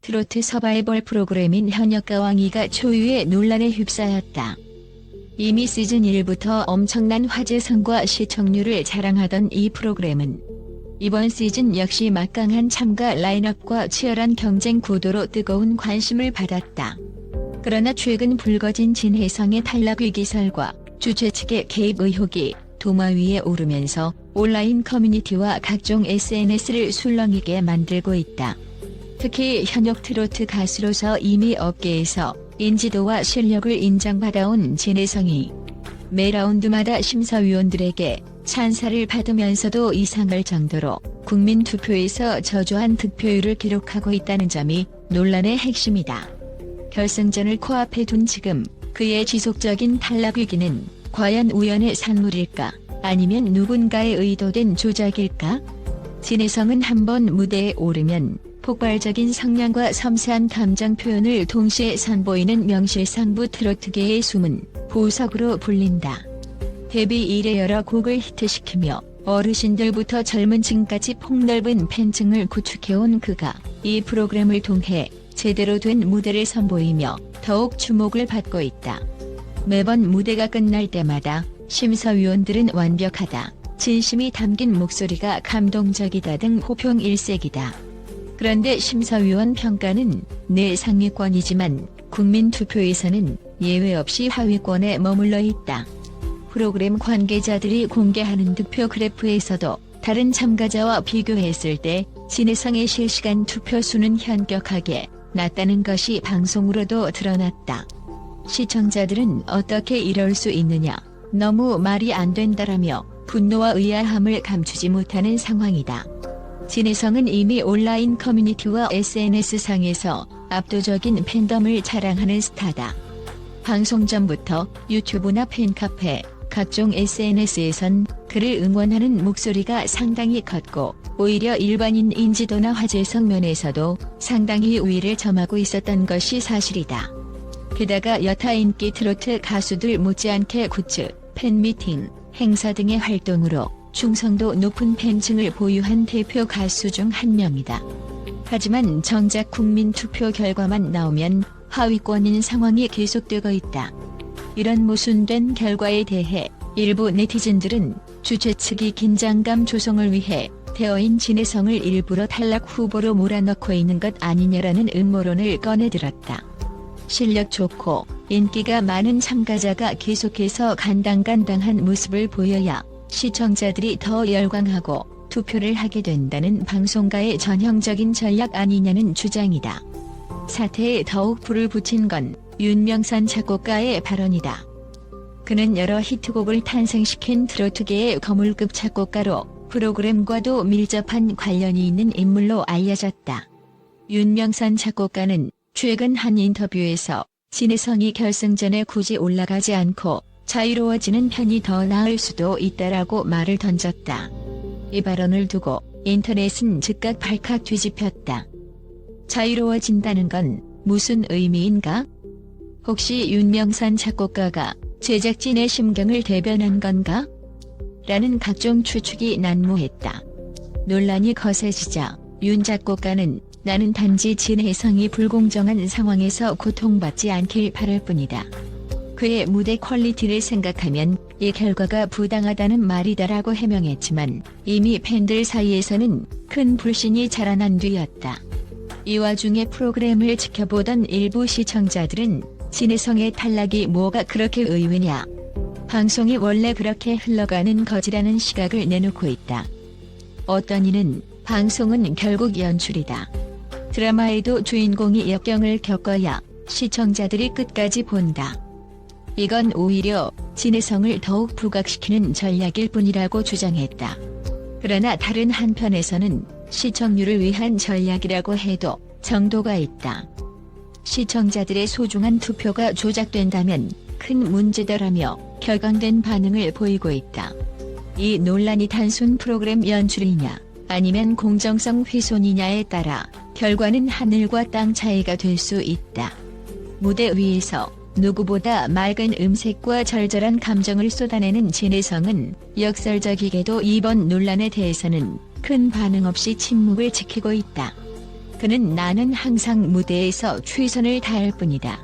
트로트 서바이벌 프로그램인 현역가왕이가 초유의 논란에 휩싸였다. 이미 시즌 1부터 엄청난 화제성과 시청률을 자랑하던 이 프로그램은 이번 시즌 역시 막강한 참가 라인업과 치열한 경쟁 구도로 뜨거운 관심을 받았다. 그러나 최근 불거진 진혜성의 탈락 위기설과 주최 측의 개입 의혹이 도마 위에 오르면서 온라인 커뮤니티와 각종 SNS를 술렁이게 만들고 있다. 특히 현역 트로트 가수로서 이미 업계에서 인지도와 실력을 인정받아온 진혜성이 매 라운드마다 심사위원들에게 찬사를 받으면서도 이상할 정도로 국민 투표에서 저조한 득표율을 기록하고 있다는 점이 논란의 핵심이다. 결승전을 코앞에 둔 지금 그의 지속적인 탈락 위기는 과연 우연의 산물일까? 아니면 누군가의 의도된 조작일까? 진혜성은 한번 무대에 오르면 폭발적인 성량과 섬세한 감정 표현을 동시에 선보이는 명실상부 트로트계의 숨은 보석으로 불린다. 데뷔 이래 여러 곡을 히트시키며 어르신들부터 젊은 층까지 폭넓은 팬층을 구축해온 그가 이 프로그램을 통해 제대로 된 무대를 선보이며 더욱 주목을 받고 있다. 매번 무대가 끝날 때마다 심사위원들은 완벽하다, 진심이 담긴 목소리가 감동적이다 등 호평 일색이다. 그런데 심사위원 평가는 늘 상위권이지만 국민 투표에서는 예외 없이 하위권에 머물러 있다. 프로그램 관계자들이 공개하는 득표 그래프에서도 다른 참가자와 비교했을 때 진혜성의 실시간 투표 수는 현격하게 낮다는 것이 방송으로도 드러났다. 시청자들은 어떻게 이럴 수 있느냐, 너무 말이 안 된다라며 분노와 의아함을 감추지 못하는 상황이다. 진혜성은 이미 온라인 커뮤니티와 SNS상에서 압도적인 팬덤을 자랑하는 스타다. 방송 전부터 유튜브나 팬카페, 각종 SNS에선 그를 응원하는 목소리가 상당히 컸고 오히려 일반인 인지도나 화제성 면에서도 상당히 우위를 점하고 있었던 것이 사실이다. 게다가 여타 인기 트로트 가수들 못지않게 굿즈, 팬미팅, 행사 등의 활동으로 충성도 높은 팬층을 보유한 대표 가수 중 한 명이다. 하지만 정작 국민 투표 결과만 나오면 하위권인 상황이 계속되고 있다. 이런 모순된 결과에 대해 일부 네티즌들은 주최 측이 긴장감 조성을 위해 대어인 진혜성을 일부러 탈락 후보로 몰아넣고 있는 것 아니냐라는 음모론을 꺼내들었다. 실력 좋고 인기가 많은 참가자가 계속해서 간당간당한 모습을 보여야 시청자들이 더 열광하고 투표를 하게 된다는 방송가의 전형적인 전략 아니냐는 주장이다. 사태에 더욱 불을 붙인 건 윤명선 작곡가의 발언이다. 그는 여러 히트곡을 탄생시킨 트로트계의 거물급 작곡가로 프로그램과도 밀접한 관련이 있는 인물로 알려졌다. 윤명선 작곡가는 최근 한 인터뷰에서 진혜성이 결승전에 굳이 올라가지 않고 자유로워지는 편이 더 나을 수도 있다라고 말을 던졌다. 이 발언을 두고 인터넷은 즉각 발칵 뒤집혔다. 자유로워진다는 건 무슨 의미인가? 혹시 윤명선 작곡가가 제작진의 심경을 대변한 건가? 라는 각종 추측이 난무했다. 논란이 거세지자 윤 작곡가는 나는 단지 진혜성이 불공정한 상황에서 고통받지 않길 바랄 뿐이다. 그의 무대 퀄리티를 생각하면 이 결과가 부당하다는 말이다라고 해명했지만 이미 팬들 사이에서는 큰 불신이 자라난 뒤였다. 이 와중에 프로그램을 지켜보던 일부 시청자들은 진혜성의 탈락이 뭐가 그렇게 의외냐, 방송이 원래 그렇게 흘러가는 거지라는 시각을 내놓고 있다. 어떤 이는 방송은 결국 연출이다. 드라마에도 주인공이 역경을 겪어야 시청자들이 끝까지 본다. 이건 오히려 진혜성을 더욱 부각시키는 전략일 뿐이라고 주장했다. 그러나 다른 한편에서는 시청률을 위한 전략이라고 해도 정도가 있다. 시청자들의 소중한 투표가 조작된다면 큰 문제다라며 격앙된 반응을 보이고 있다. 이 논란이 단순 프로그램 연출이냐 아니면 공정성 훼손이냐에 따라 결과는 하늘과 땅 차이가 될 수 있다. 무대 위에서 누구보다 맑은 음색과 절절한 감정을 쏟아내는 진혜성은 역설적이게도 이번 논란에 대해서는 큰 반응 없이 침묵을 지키고 있다. 그는 나는 항상 무대에서 최선을 다할 뿐이다.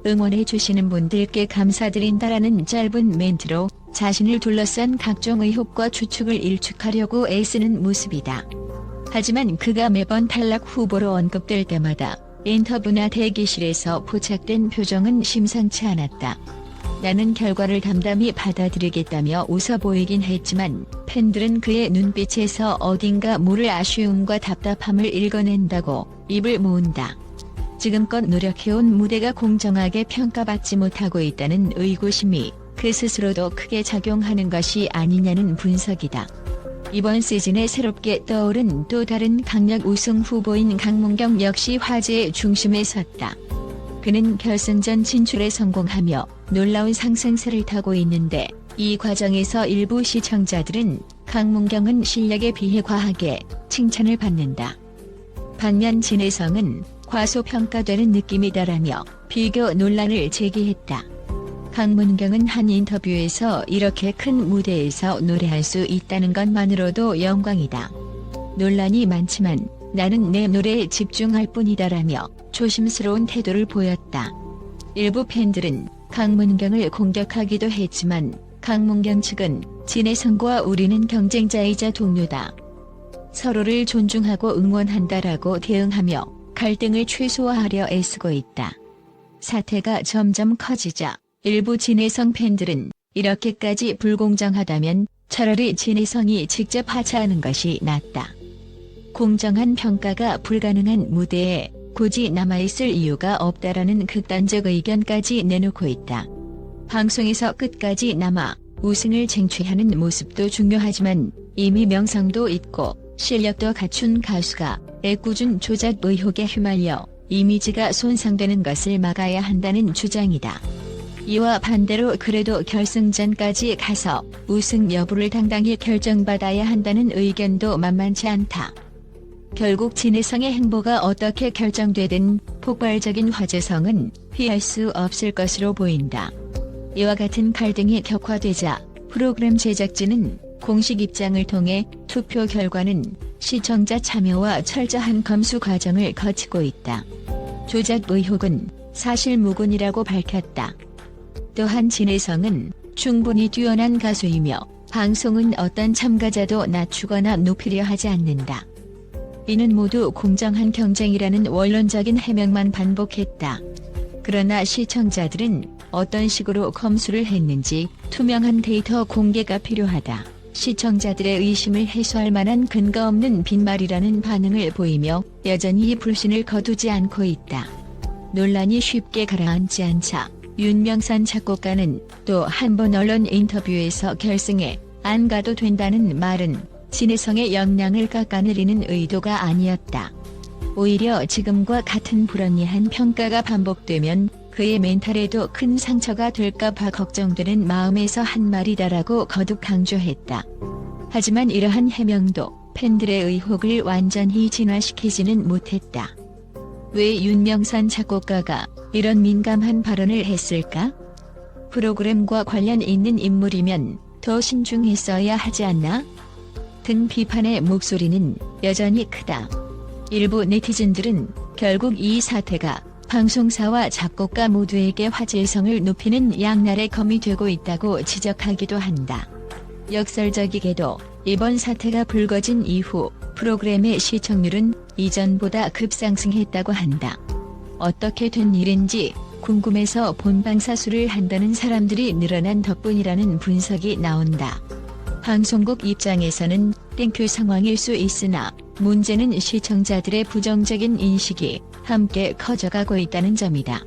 응원해주시는 분들께 감사드린다라는 짧은 멘트로 자신을 둘러싼 각종 의혹과 추측을 일축하려고 애쓰는 모습이다. 하지만 그가 매번 탈락 후보로 언급될 때마다 인터뷰나 대기실에서 포착된 표정은 심상치 않았다. 나는 결과를 담담히 받아들이겠다며 웃어 보이긴 했지만 팬들은 그의 눈빛에서 어딘가 모를 아쉬움과 답답함을 읽어낸다고 입을 모은다. 지금껏 노력해온 무대가 공정하게 평가받지 못하고 있다는 의구심이 그 스스로도 크게 작용하는 것이 아니냐는 분석이다. 이번 시즌에 새롭게 떠오른 또 다른 강력 우승 후보인 강문경 역시 화제의 중심에 섰다. 그는 결승전 진출에 성공하며 놀라운 상승세를 타고 있는데 이 과정에서 일부 시청자들은 강문경은 실력에 비해 과하게 칭찬을 받는다. 반면 진혜성은 과소평가되는 느낌이다라며 비교 논란을 제기했다. 강문경은 한 인터뷰에서 이렇게 큰 무대에서 노래할 수 있다는 것만으로도 영광이다. 논란이 많지만 나는 내 노래에 집중할 뿐이다라며 조심스러운 태도를 보였다. 일부 팬들은 강문경을 공격하기도 했지만 강문경 측은 진혜성과 우리는 경쟁자이자 동료다. 서로를 존중하고 응원한다라고 대응하며 갈등을 최소화하려 애쓰고 있다. 사태가 점점 커지자 일부 진혜성 팬들은 이렇게까지 불공정하다면 차라리 진혜성이 직접 하차하는 것이 낫다. 공정한 평가가 불가능한 무대에 굳이 남아있을 이유가 없다라는 극단적 의견까지 내놓고 있다. 방송에서 끝까지 남아 우승을 쟁취하는 모습도 중요하지만 이미 명성도 있고 실력도 갖춘 가수가 애꿎은 조작 의혹에 휘말려 이미지가 손상되는 것을 막아야 한다는 주장이다. 이와 반대로 그래도 결승전까지 가서 우승 여부를 당당히 결정받아야 한다는 의견도 만만치 않다. 결국 진혜성의 행보가 어떻게 결정되든 폭발적인 화제성은 피할 수 없을 것으로 보인다. 이와 같은 갈등이 격화되자 프로그램 제작진은 공식 입장을 통해 투표 결과는 시청자 참여와 철저한 검수 과정을 거치고 있다. 조작 의혹은 사실무근이라고 밝혔다. 또한 진혜성은 충분히 뛰어난 가수이며 방송은 어떤 참가자도 낮추거나 높이려 하지 않는다. 이는 모두 공정한 경쟁이라는 원론적인 해명만 반복했다. 그러나 시청자들은 어떤 식으로 검수를 했는지 투명한 데이터 공개가 필요하다. 시청자들의 의심을 해소할 만한 근거 없는 빈말이라는 반응을 보이며 여전히 불신을 거두지 않고 있다. 논란이 쉽게 가라앉지 않자 윤명산 작곡가는 또 한 번 언론 인터뷰에서 결승에 안 가도 된다는 말은 진혜성의 역량을 깎아내리는 의도가 아니었다. 오히려 지금과 같은 불합리한 평가가 반복되면 그의 멘탈에도 큰 상처가 될까봐 걱정되는 마음에서 한 말이다라고 거듭 강조했다. 하지만 이러한 해명도 팬들의 의혹을 완전히 진화시키지는 못했다. 왜 윤명산 작곡가가 이런 민감한 발언을 했을까? 프로그램과 관련 있는 인물이면 더 신중했어야 하지 않나? 등 비판의 목소리는 여전히 크다. 일부 네티즌들은 결국 이 사태가 방송사와 작곡가 모두에게 화제성을 높이는 양날의 검이 되고 있다고 지적하기도 한다. 역설적이게도 이번 사태가 불거진 이후 프로그램의 시청률은 이전보다 급상승했다고 한다. 어떻게 된 일인지 궁금해서 본방사수를 한다는 사람들이 늘어난 덕분이라는 분석이 나온다. 방송국 입장에서는 땡큐 상황일 수 있으나 문제는 시청자들의 부정적인 인식이 함께 커져가고 있다는 점이다.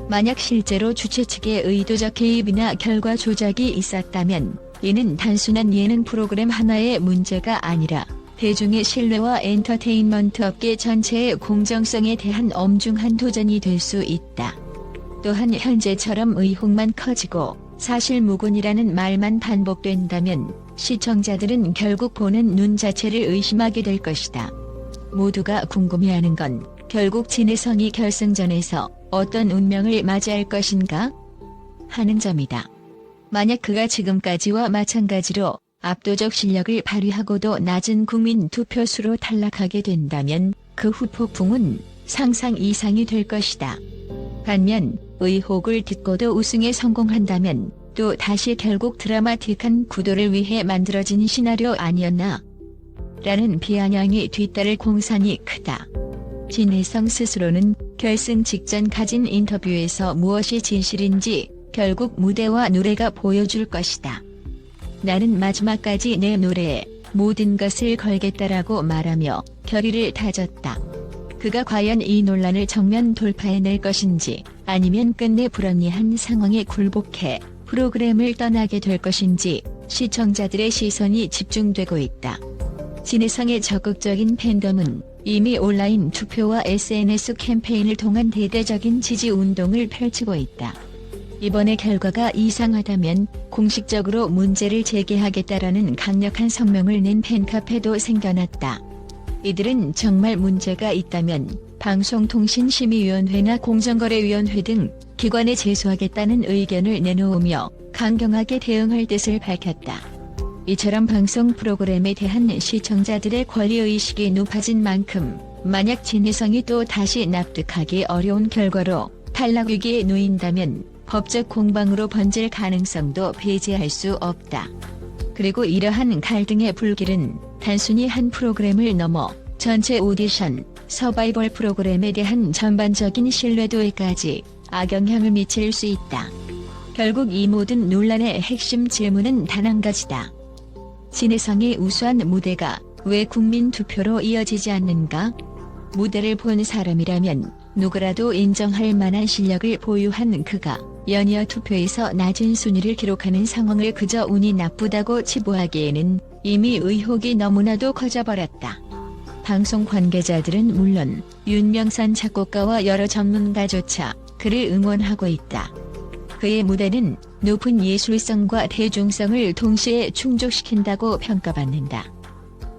만약 실제로 주최 측의 의도적 개입이나 결과 조작이 있었다면 이는 단순한 예능 프로그램 하나의 문제가 아니라 대중의 신뢰와 엔터테인먼트 업계 전체의 공정성에 대한 엄중한 도전이 될 수 있다. 또한 현재처럼 의혹만 커지고 사실무근이라는 말만 반복된다면 시청자들은 결국 보는 눈 자체를 의심하게 될 것이다. 모두가 궁금해하는 건 결국 진혜성이 결승전에서 어떤 운명을 맞이할 것인가 하는 점이다. 만약 그가 지금까지와 마찬가지로 압도적 실력을 발휘하고도 낮은 국민 투표수로 탈락하게 된다면 그 후 폭풍은 상상 이상이 될 것이다. 반면 의혹을 듣고도 우승에 성공한다면 또 다시 결국 드라마틱한 구도를 위해 만들어진 시나리오 아니었나? 라는 비아냥이 뒤따를 공산이 크다. 진혜성 스스로는 결승 직전 가진 인터뷰에서 무엇이 진실인지 결국 무대와 노래가 보여줄 것이다. 나는 마지막까지 내 노래에 모든 것을 걸겠다라고 말하며 결의를 다졌다. 그가 과연 이 논란을 정면 돌파해낼 것인지 아니면 끝내 불합리한 상황에 굴복해 프로그램을 떠나게 될 것인지 시청자들의 시선이 집중되고 있다. 진혜성의 적극적인 팬덤은 이미 온라인 투표와 SNS 캠페인을 통한 대대적인 지지 운동을 펼치고 있다. 이번의 결과가 이상하다면 공식적으로 문제를 제기하겠다라는 강력한 성명을 낸 팬카페도 생겨났다. 이들은 정말 문제가 있다면 방송통신심의위원회나 공정거래위원회 등 기관에 제소하겠다는 의견을 내놓으며 강경하게 대응할 뜻을 밝혔다. 이처럼 방송 프로그램에 대한 시청자들의 권리의식이 높아진 만큼 만약 진혜성이 또 다시 납득하기 어려운 결과로 탈락 위기에 놓인다면 법적 공방으로 번질 가능성도 배제할 수 없다. 그리고 이러한 갈등의 불길은 단순히 한 프로그램을 넘어 전체 오디션, 서바이벌 프로그램에 대한 전반적인 신뢰도에까지 악영향을 미칠 수 있다. 결국 이 모든 논란의 핵심 질문은 단 한 가지다. 진혜성의 우수한 무대가 왜 국민 투표로 이어지지 않는가? 무대를 본 사람이라면 누구라도 인정할 만한 실력을 보유한 그가 연이어 투표에서 낮은 순위를 기록하는 상황을 그저 운이 나쁘다고 치부하기에는 이미 의혹이 너무나도 커져버렸다. 방송 관계자들은 물론 윤명산 작곡가와 여러 전문가조차 그를 응원하고 있다. 그의 무대는 높은 예술성과 대중성을 동시에 충족시킨다고 평가받는다.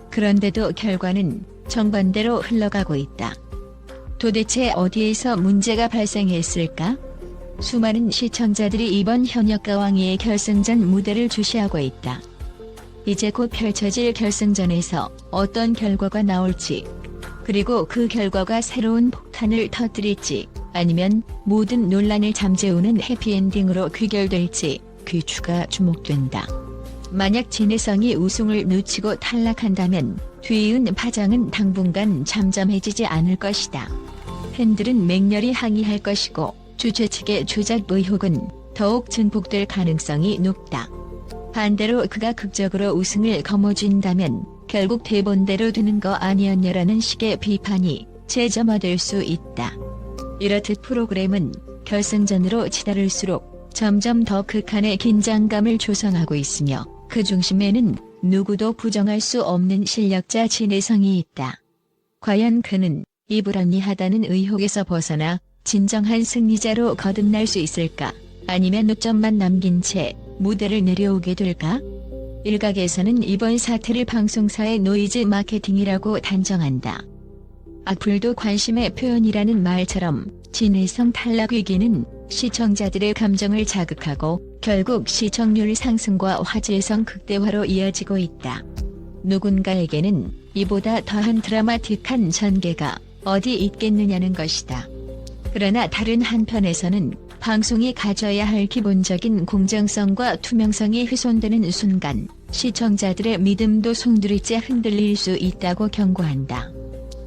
그런데도 결과는 정반대로 흘러가고 있다. 도대체 어디에서 문제가 발생했을까? 수많은 시청자들이 이번 현역가왕이의 결승전 무대를 주시하고 있다. 이제 곧 펼쳐질 결승전에서 어떤 결과가 나올지, 그리고 그 결과가 새로운 폭탄을 터뜨릴지 아니면 모든 논란을 잠재우는 해피엔딩으로 귀결될지 귀추가 주목된다. 만약 진혜성이 우승을 놓치고 탈락한다면 뒤이은 파장은 당분간 잠잠해지지 않을 것이다. 팬들은 맹렬히 항의할 것이고 주최 측의 조작 의혹은 더욱 증폭될 가능성이 높다. 반대로 그가 극적으로 우승을 거머쥔다면 결국 대본대로 되는 거 아니었냐라는 식의 비판이 재점화될 수 있다. 이렇듯 프로그램은 결승전으로 치달을수록 점점 더 극한의 긴장감을 조성하고 있으며 그 중심에는 누구도 부정할 수 없는 실력자 진혜성이 있다. 과연 그는 이 불합리하다는 의혹에서 벗어나 진정한 승리자로 거듭날 수 있을까? 아니면 노점만 남긴 채 무대를 내려오게 될까? 일각에서는 이번 사태를 방송사의 노이즈 마케팅이라고 단정한다. 악플도 관심의 표현이라는 말처럼 진혜성 탈락 위기는 시청자들의 감정을 자극하고 결국 시청률 상승과 화제성 극대화로 이어지고 있다. 누군가에게는 이보다 더한 드라마틱한 전개가 어디 있겠느냐는 것이다. 그러나 다른 한편에서는 방송이 가져야 할 기본적인 공정성과 투명성이 훼손되는 순간 시청자들의 믿음도 송두리째 흔들릴 수 있다고 경고한다.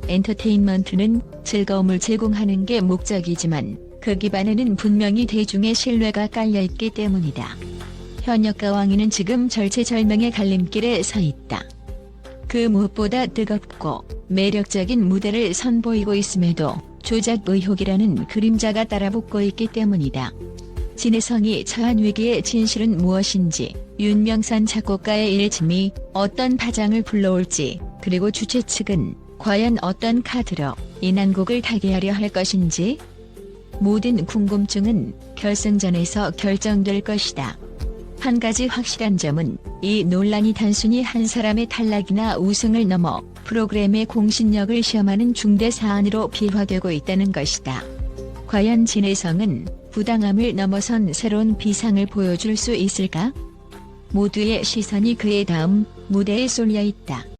엔터테인먼트는 즐거움을 제공하는 게 목적이지만 그 기반에는 분명히 대중의 신뢰가 깔려있기 때문이다. 현역가왕이는 지금 절체절명의 갈림길에 서 있다. 그 무엇보다 뜨겁고 매력적인 무대를 선보이고 있음에도 조작 의혹이라는 그림자가 따라붙고 있기 때문이다. 진혜성이 처한 위기의 진실은 무엇인지, 윤명산 작곡가의 일침이 어떤 파장을 불러올지, 그리고 주최 측은 과연 어떤 카드로 이 난곡을 타개하려 할 것인지, 모든 궁금증은 결승전에서 결정될 것이다. 한 가지 확실한 점은 이 논란이 단순히 한 사람의 탈락이나 우승을 넘어 프로그램의 공신력을 시험하는 중대 사안으로 비화되고 있다는 것이다. 과연 진혜성은 부당함을 넘어선 새로운 비상을 보여줄 수 있을까? 모두의 시선이 그의 다음 무대에 쏠려 있다.